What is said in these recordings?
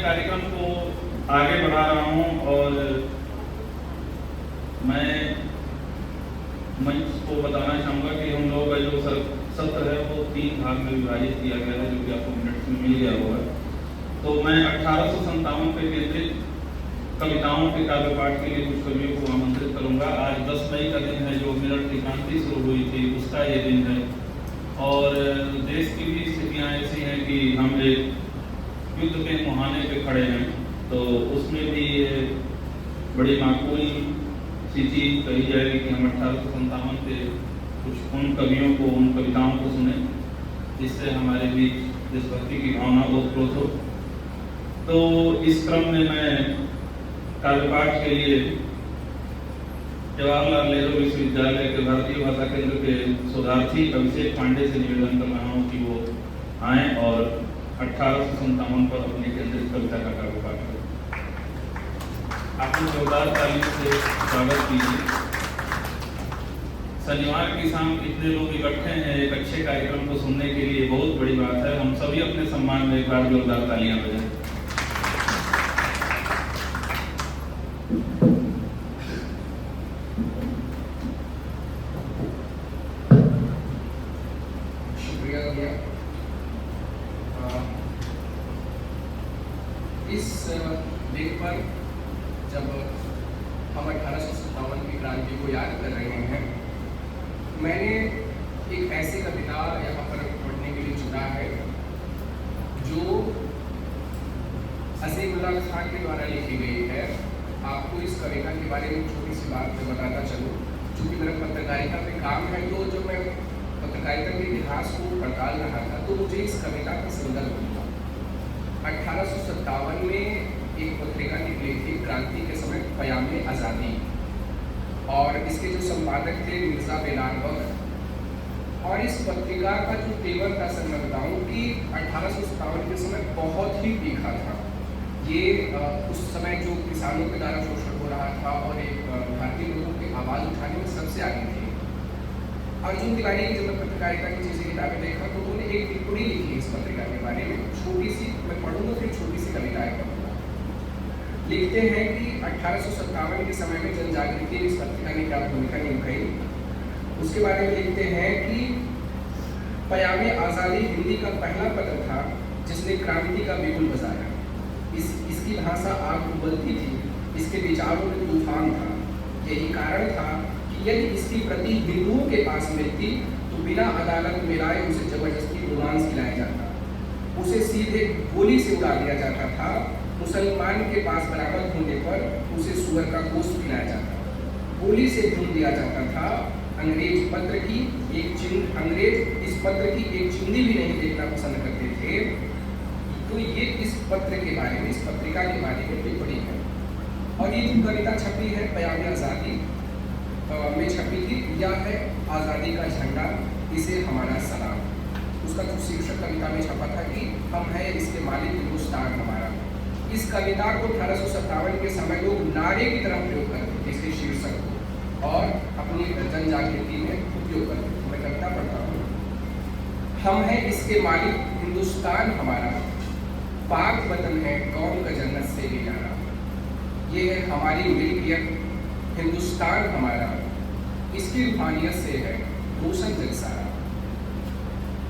कार्यक्रम को आगे बढ़ा रहा हूं और मैं मंच को बताना चाहूँगा कि हम लोग का जो सत्र है वो 3 भाग में विभाजित किया गया है, जो कि आपको मिनट्स में मिल गया होगा। तो मैं 1857 पे केंद्रित कविताओं के काव्य पाठ के लिए कुछ कवियों को आमंत्रित करूंगा। आज 10 मई का दिन है, जो मेरठ की क्रांति शुरू हुई थी, उसका ये दिन है। और देश की भी स्थितियाँ ऐसी हैं कि हम एक युद्ध के मुहाने पे खड़े हैं, तो उसमें भी ये बड़ी माकूल सी चीज़ कही जाएगी कि हम 1857 पे कुछ उन कवियों को, उन कविताओं को सुने जिससे हमारे बीच देशभक्ति की भावना ओतप्रोत हो। तो इस क्रम में मैं काव्यपाठ के लिए जवाहरलाल नेहरू विश्वविद्यालय के भारतीय भाषा केंद्र के शोधार्थी अभिषेक पांडे से निवेदन कर रहा हूँ कि वो आएँ और 1857 पर अपनी केंद्रित कविता का काव्यपाठ करें। आप लोग जोरदार तालियों से स्वागत कीजिए। शनिवार की शाम इतने लोग इकट्ठे हैं एक अच्छे कार्यक्रम को सुनने के लिए, बहुत बड़ी बात है। हम सभी अपने सम्मान में एक बार जोरदार तालियां बजाएं। शुक्रिया भैया। इस दिन पर जब हम 1857 की क्रांति को याद कर रहे हैं, मैंने एक ऐसी कविता यहाँ पर पढ़ने के लिए चुना है जो असीमुल्लाह खान के द्वारा लिखी गई है। आपको इस कविता के बारे में छोटी सी बात मैं बताता चलूँ। चूँकि मेरा पत्रकारिता पे काम है, तो जब मैं पत्रकारिता के इतिहास को पड़ताल रहा था तो मुझे इस कविता का संदर्भ मिला। 1857 में एक पत्रिका निकली थी क्रांति के समय, पयामे आज़ादी, और इसके जो संपादक थे मिर्जा बेलाल बख्श। और इस पत्रिका का जो तेवर था, सर मैं बताऊँ कि 1857 के समय बहुत ही तीखा था। ये उस समय जो किसानों के द्वारा शोषण हो रहा था और एक भारतीय लोगों की आवाज़ उठाने में सबसे आगे थी। अर्जुन तिवारी की जब मैं पत्रकारिता की चीज़ें किताबें देखा तो उन्होंने एक टिप्पणी लिखी इस पत्रिका के बारे में, छोटी सी मैं पढ़ूंगा, फिर छोटी सी कविताएं पढ़ूंगा। लिखते हैं कि 1857 के समय में जन जागृति इस पत्रिका ने क्या भूमिका निभाई, उसके बारे में लिखते हैं कि पयामे आज़ादी हिंदी का पहला पत्र था जिसने क्रांति का बिगुल बजाया। इसकी भाषा आग उबलती थी, इसके विचारों में तूफान था। यही कारण था कि यदि इसकी प्रति हिंदुओं के पास मिलती तो बिना अदालत में लाए उसे जबरदस्ती रोमांस खिलाया जाता, उसे सीधे गोली से उड़ा दिया जाता था। मुसलमान के पास बरामद होने पर उसे सुअर का गोश्त खिलाया जाता, गोली से भून दिया जाता था। अंग्रेज इस पत्र की एक चिंदी भी नहीं देखना पसंद करते थे। तो ये इस पत्र के बारे में, इस पत्रिका के बारे में टिप्पणी है। और ये जो कविता छपी है पयामे आज़ादी में छपी थी, यह है आज़ादी का झंडा, इसे हमारा सलाम। उसका जो शीर्षक कविता में छपा था कि हम हैं इसके मालिक हिंदुस्तान हमारा। इस कविता को 1857 के समय लोग नारे की तरह प्रयोग करते थे, इसके शीर्षक को, और अपनी जन जागृति में उपयोग करते थे। मैं कविता पढ़ता हूँ। हम हैं इसके मालिक हिंदुस्तान हमारा, पाक वतन है कौम का जन्नत से भी जाना। ये है हमारी मिल्कियत हिंदुस्तान हमारा, इसकी रूहानियत से है रोशन जग सारा।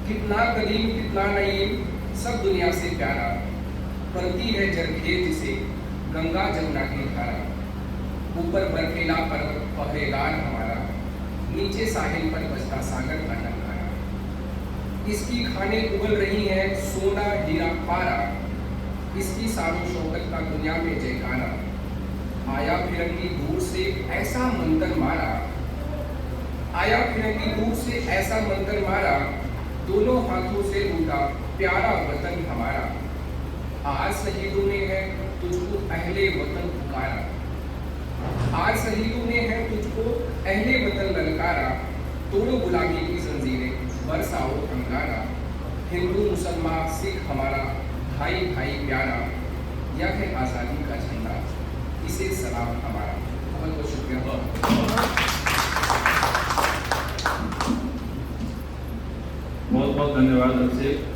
कितना कदीम कितना नईम सब दुनिया से प्यारा, पड़ती है जरखेज से गंगा जमुना की धारा। ऊपर बर्फीला पर्वत पहरेदार हमारा, नीचे साहिल पर बजता सागर का नजारा। इसकी खाने उगल रही हैं सोना हीरा पारा, इसकी सारो शौकत का दुनिया में जयकारा। आया फिरंगी दूर से ऐसा मंतर मारा, आया फिरंगी दूर से ऐसा मंतर मारा, दोनों हाथों से लूटा प्यारा वतन हमारा। आज शहीदों ने है तुझको अहले वतन पुकारा, आज शहीदों ने है तुझको अहले वतन ललकारा। तोड़ो गुलामी की जंजीरें, बरसाओ अंगारा। हिंदू मुसलमान सिख हमारा, भाई भाई प्यारा। यह है आज़ादी का झंडा, इसे सलाम हमारा। बहुत बहुत शुक्रिया। बहुत बहुत धन्यवाद अभिषेक।